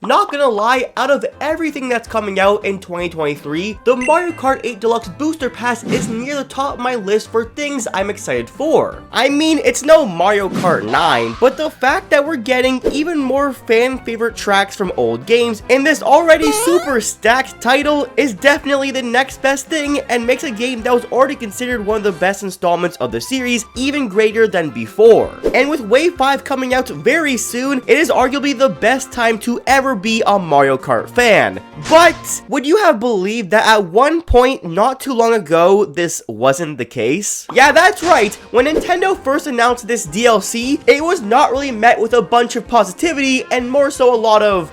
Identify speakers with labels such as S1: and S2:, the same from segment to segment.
S1: Not gonna lie, out of everything that's coming out in 2023, the Mario Kart 8 Deluxe Booster Pass is near the top of my list for things I'm excited for. I mean, it's no Mario Kart 9, but the fact that we're getting even more fan favorite tracks from old games in this already super stacked title is definitely the next best thing and makes a game that was already considered one of the best installments of the series even greater than before. And with Wave 5 coming out very soon, it is arguably the best time to ever be a Mario Kart fan. But would you have believed that at one point not too long ago this wasn't the case? Yeah, that's right. When Nintendo first announced this DLC, it was not really met with a bunch of positivity and more so a lot of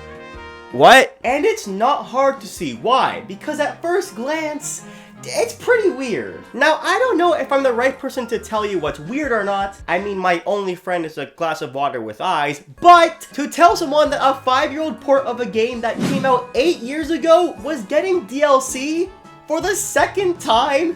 S1: what? And it's not hard to see why, because at first glance, it's pretty weird. Now, I don't know if I'm the right person to tell you what's weird or not. I mean, my only friend is a glass of water with eyes. But to tell someone that a 5-year-old port of a game that came out 8 years ago was getting DLC for the second time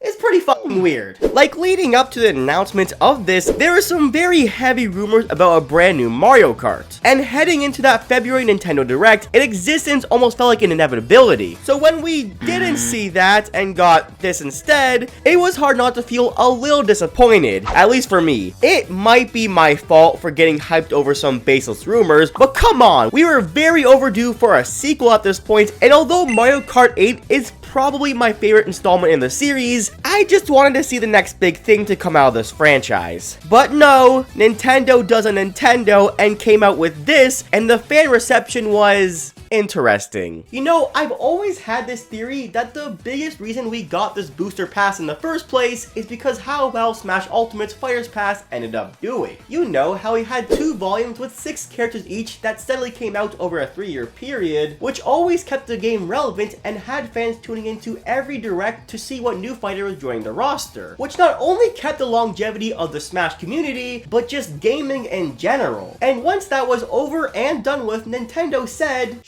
S1: is pretty fucking weird. Like, leading up to the announcement of this, there were some very heavy rumors about a brand new Mario Kart. And heading into that February Nintendo Direct, its existence almost felt like an inevitability. So when we didn't see that and got this instead, it was hard not to feel a little disappointed, at least for me. It might be my fault for getting hyped over some baseless rumors, but come on, we were very overdue for a sequel at this point, and although Mario Kart 8 is probably my favorite installment in the series, I just wanted to see the next big thing to come out of this franchise. But no, Nintendo does a Nintendo and came out with this, and the fan reception was interesting. You know, I've always had this theory that the biggest reason we got this booster pass in the first place is because how well Smash Ultimate's Fighters Pass ended up doing. You know, how we had 2 volumes with 6 characters each that steadily came out over a 3-year period, which always kept the game relevant and had fans tuning into every direct to see what new fighter was joining the roster, which not only kept the longevity of the Smash community, but just gaming in general. And once that was over and done with, Nintendo said,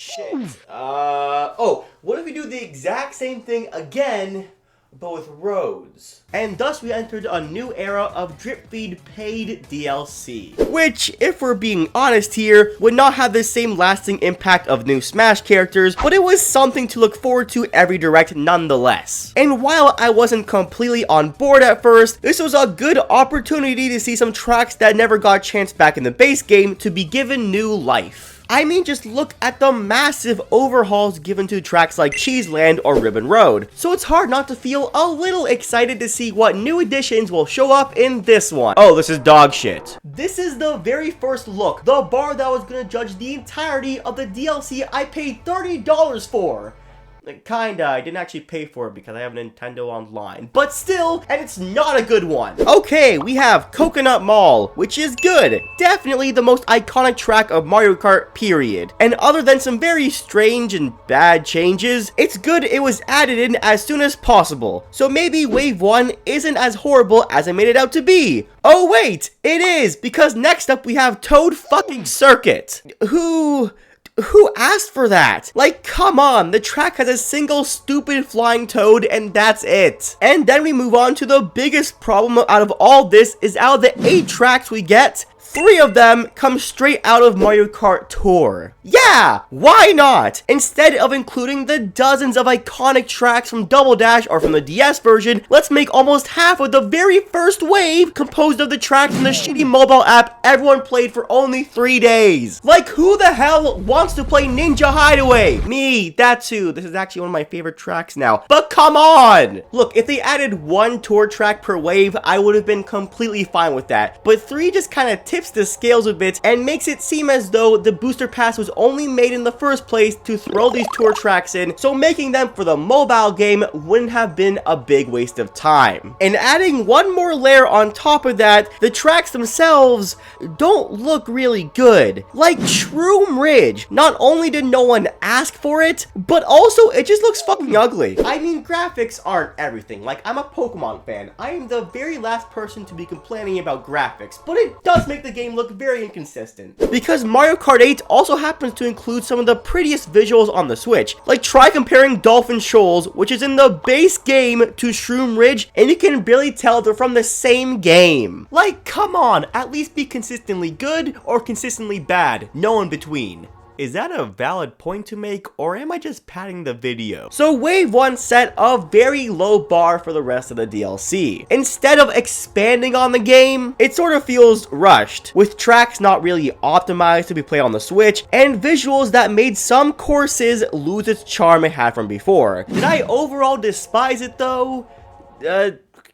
S1: what if we do the exact same thing again, but with roads? And thus we entered a new era of drip feed paid DLC. Which, if we're being honest here, would not have the same lasting impact of new Smash characters, but it was something to look forward to every direct nonetheless. And while I wasn't completely on board at first, this was a good opportunity to see some tracks that never got a chance back in the base game to be given new life. I mean, just look at the massive overhauls given to tracks like Cheeseland or Ribbon Road. So it's hard not to feel a little excited to see what new additions will show up in this one. Oh, this is dog shit. This is the very first look, the bar that was gonna judge the entirety of the DLC I paid $30 for. Kinda, I didn't actually pay for it because I have Nintendo Online. But still, and it's not a good one. Okay, we have Coconut Mall, which is good. Definitely the most iconic track of Mario Kart, period. And other than some very strange and bad changes, it's good it was added in as soon as possible. So maybe Wave 1 isn't as horrible as I made it out to be. Oh wait, it is, because next up we have Toad fucking Circuit. Who asked for that? Like, come on, the track has a single stupid flying toad and that's it. And then we move on to the biggest problem out of all this is out of the 8 tracks we get, 3 of them come straight out of Mario Kart Tour. Yeah, why not? Instead of including the dozens of iconic tracks from Double Dash or from the DS version, let's make almost half of the very first wave composed of the tracks from the shitty mobile app everyone played for only 3 days. Like, who the hell wants to play Ninja Hideaway? Me, that too. This is actually one of my favorite tracks now. But come on! Look, if they added 1 tour track per wave, I would have been completely fine with that. But 3 just kind of tips the scales a bit and makes it seem as though the booster pass was only made in the first place to throw these tour tracks in, so making them for the mobile game wouldn't have been a big waste of time. And adding 1 more layer on top of that, the tracks themselves don't look really good. Like Shroom Ridge, not only did no one ask for it, but also it just looks fucking ugly. I mean, graphics aren't everything. Like, I'm a Pokemon fan. I am the very last person to be complaining about graphics, but it does make the game look very inconsistent. Because Mario Kart 8 also happens to include some of the prettiest visuals on the Switch. Like, try comparing Dolphin Shoals, which is in the base game, to Shroom Ridge, and you can barely tell they're from the same game. Like, come on, at least be consistently good or consistently bad, no in between. is that a valid point to make, or am I just padding the video? So Wave 1 set a very low bar for the rest of the DLC. Instead of expanding on the game, it sort of feels rushed, with tracks not really optimized to be played on the Switch, and visuals that made some courses lose its charm it had from before. Did I overall despise it though?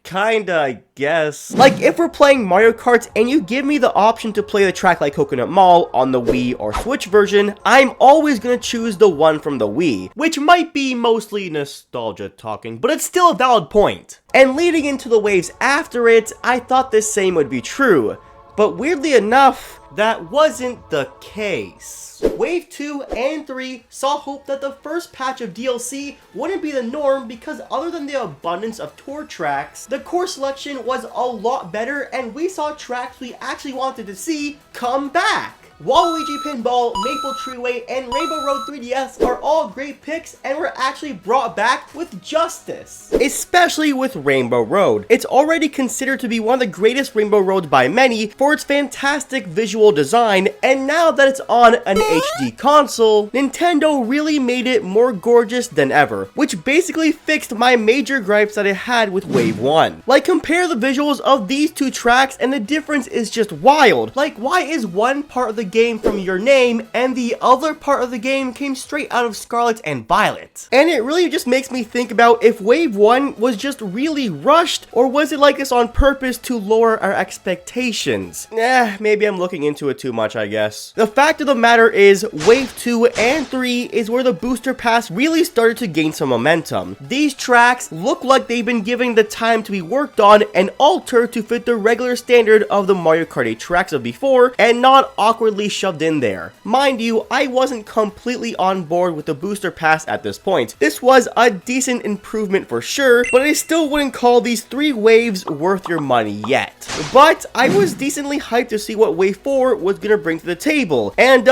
S1: Kinda, I guess. Like, if we're playing Mario Kart and you give me the option to play the track like Coconut Mall on the Wii or Switch version, I'm always gonna choose the one from the Wii, which might be mostly nostalgia talking, but it's still a valid point. And leading into the waves after it, I thought the same would be true, but weirdly enough, that wasn't the case. Wave 2 and 3 saw hope that the first patch of DLC wouldn't be the norm because other than the abundance of tour tracks, the course selection was a lot better and we saw tracks we actually wanted to see come back. Waluigi Pinball, Maple Treeway, and Rainbow Road 3DS are all great picks and were actually brought back with justice. Especially with Rainbow Road. It's already considered to be one of the greatest Rainbow Roads by many for its fantastic visual design, and now that it's on an HD console, Nintendo really made it more gorgeous than ever, which basically fixed my major gripes that I had with Wave 1. Like, compare the visuals of these two tracks and the difference is just wild. Like, why is one part of the game from Your Name and the other part of the game came straight out of Scarlet and Violet? And it really just makes me think about if Wave 1 was just really rushed, or was it like this on purpose to lower our expectations? Maybe I'm looking into it too much, I guess. The fact of the matter is, Wave 2 and 3 is where the Booster Pass really started to gain some momentum. These tracks look like they've been given the time to be worked on and altered to fit the regular standard of the Mario Kart 8 tracks of before, and not awkwardly shoved in there. Mind you, I wasn't completely on board with the Booster Pass at this point. This was a decent improvement for sure, but I still wouldn't call these 3 waves worth your money yet. But I was decently hyped to see what Wave 4 was gonna bring to the table. And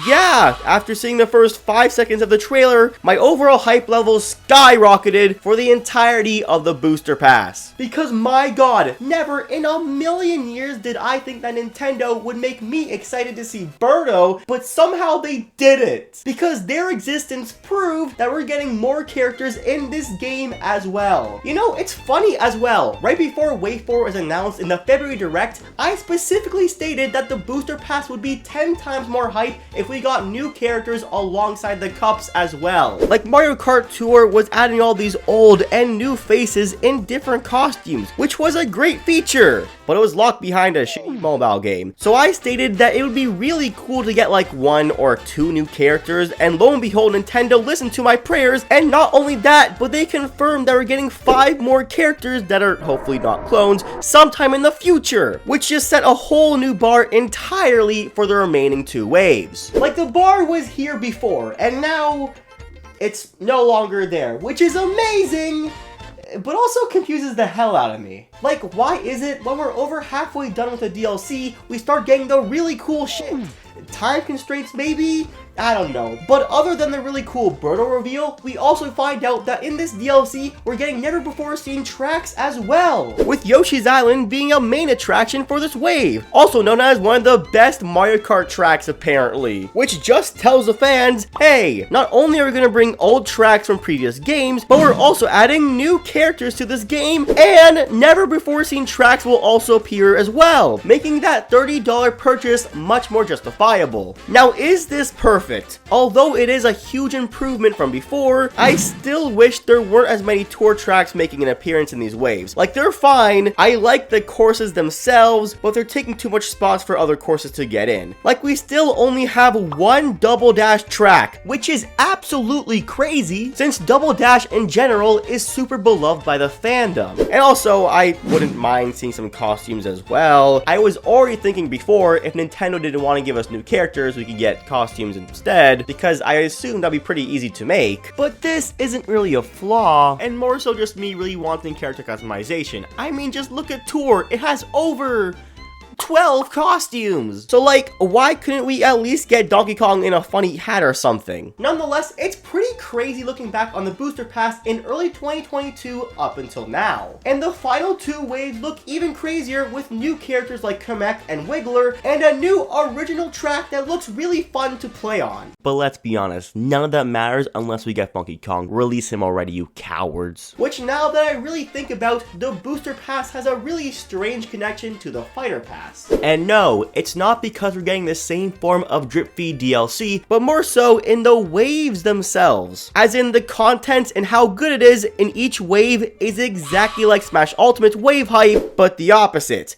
S1: yeah, after seeing the first 5 seconds of the trailer, my overall hype level skyrocketed for the entirety of the Booster Pass. Because my god, never in a million years did I think that Nintendo would make me excited to see Birdo, but somehow they did it. Because their existence proved that we're getting more characters in this game as well. You know, it's funny as well. Right before Wave 4 was announced in the February Direct, I specifically stated that the Booster Pass would be 10 times more hype if we got new characters alongside the cups as well. Like Mario Kart Tour was adding all these old and new faces in different costumes, which was a great feature, but it was locked behind a shitty mobile game. So I stated that it would be really cool to get like 1 or 2 new characters, and lo and behold, Nintendo listened to my prayers, and not only that, but they confirmed that we're getting 5 more characters that are hopefully not clones sometime in the future, which just set a whole new bar entirely for the remaining 2 waves. Like, the bar was here before, and now it's no longer there, which is amazing, but also confuses the hell out of me. Like, why is it when we're over halfway done with the DLC, we start getting the really cool shit? Time constraints maybe? I don't know. But other than the really cool Birdo reveal, we also find out that in this DLC, we're getting never before seen tracks as well, with Yoshi's Island being a main attraction for this wave, also known as one of the best Mario Kart tracks apparently, which just tells the fans, hey, not only are we going to bring old tracks from previous games, but we're also adding new characters to this game, and never before seen tracks will also appear as well, making that $30 purchase much more justifiable. Now, is this perfect? Although it is a huge improvement from before, I still wish there weren't as many tour tracks making an appearance in these waves. Like, they're fine, I like the courses themselves, but they're taking too much spots for other courses to get in. Like, we still only have 1 Double Dash track, which is absolutely crazy, since Double Dash in general is super beloved by the fandom. And also, I wouldn't mind seeing some costumes as well. I was already thinking before, if Nintendo didn't want to give us new characters, we could get costumes instead, because I assume that'd be pretty easy to make. But this isn't really a flaw, and more so just me really wanting character customization. I mean, just look at Tour. It has over 12 costumes. So like, why couldn't we at least get Donkey Kong in a funny hat or something? Nonetheless, it's pretty crazy looking back on the Booster Pass in early 2022 up until now. And the final 2 waves look even crazier with new characters like Kamek and Wiggler, and a new original track that looks really fun to play on. But let's be honest, none of that matters unless we get Donkey Kong. Release him already, you cowards. Which, now that I really think about, the Booster Pass has a really strange connection to the Fighter Pass. And no, it's not because we're getting the same form of drip feed DLC, but more so in the waves themselves. As in, the content and how good it is in each wave is exactly like Smash Ultimate's wave hype, but the opposite.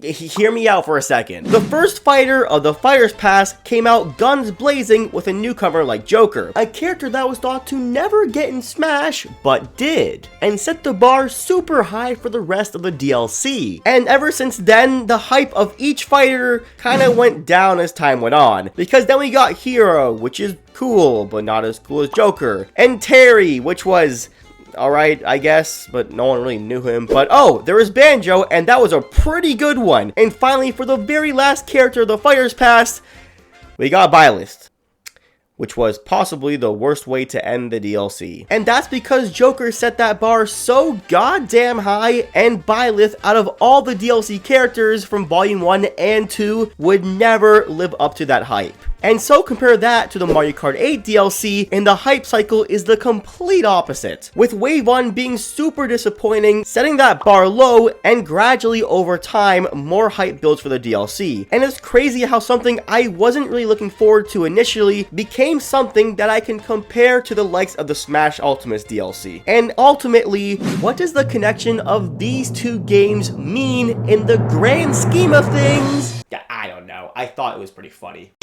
S1: Hear me out for a second. The first fighter of the Fighters Pass came out guns blazing with a newcomer like Joker, a character that was thought to never get in Smash, but did, and set the bar super high for the rest of the DLC. And ever since then, the hype of each fighter kinda went down as time went on, because then we got Hero, which is cool, but not as cool as Joker, and Terry, which was alright, I guess, but no one really knew him. But oh, there was Banjo, and that was a pretty good one. And finally, for the very last character of the Fighters Pass, we got Byleth, which was possibly the worst way to end the DLC. And that's because Joker set that bar so goddamn high, and Byleth, out of all the DLC characters from Volume 1 and 2, would never live up to that hype. And so compare that to the Mario Kart 8 DLC, and the hype cycle is the complete opposite, with Wave 1 being super disappointing, setting that bar low, and gradually over time, more hype builds for the DLC. And it's crazy how something I wasn't really looking forward to initially became something that I can compare to the likes of the Smash Ultimates DLC. And ultimately, what does the connection of these 2 games mean in the grand scheme of things? Yeah, I don't know. I thought it was pretty funny.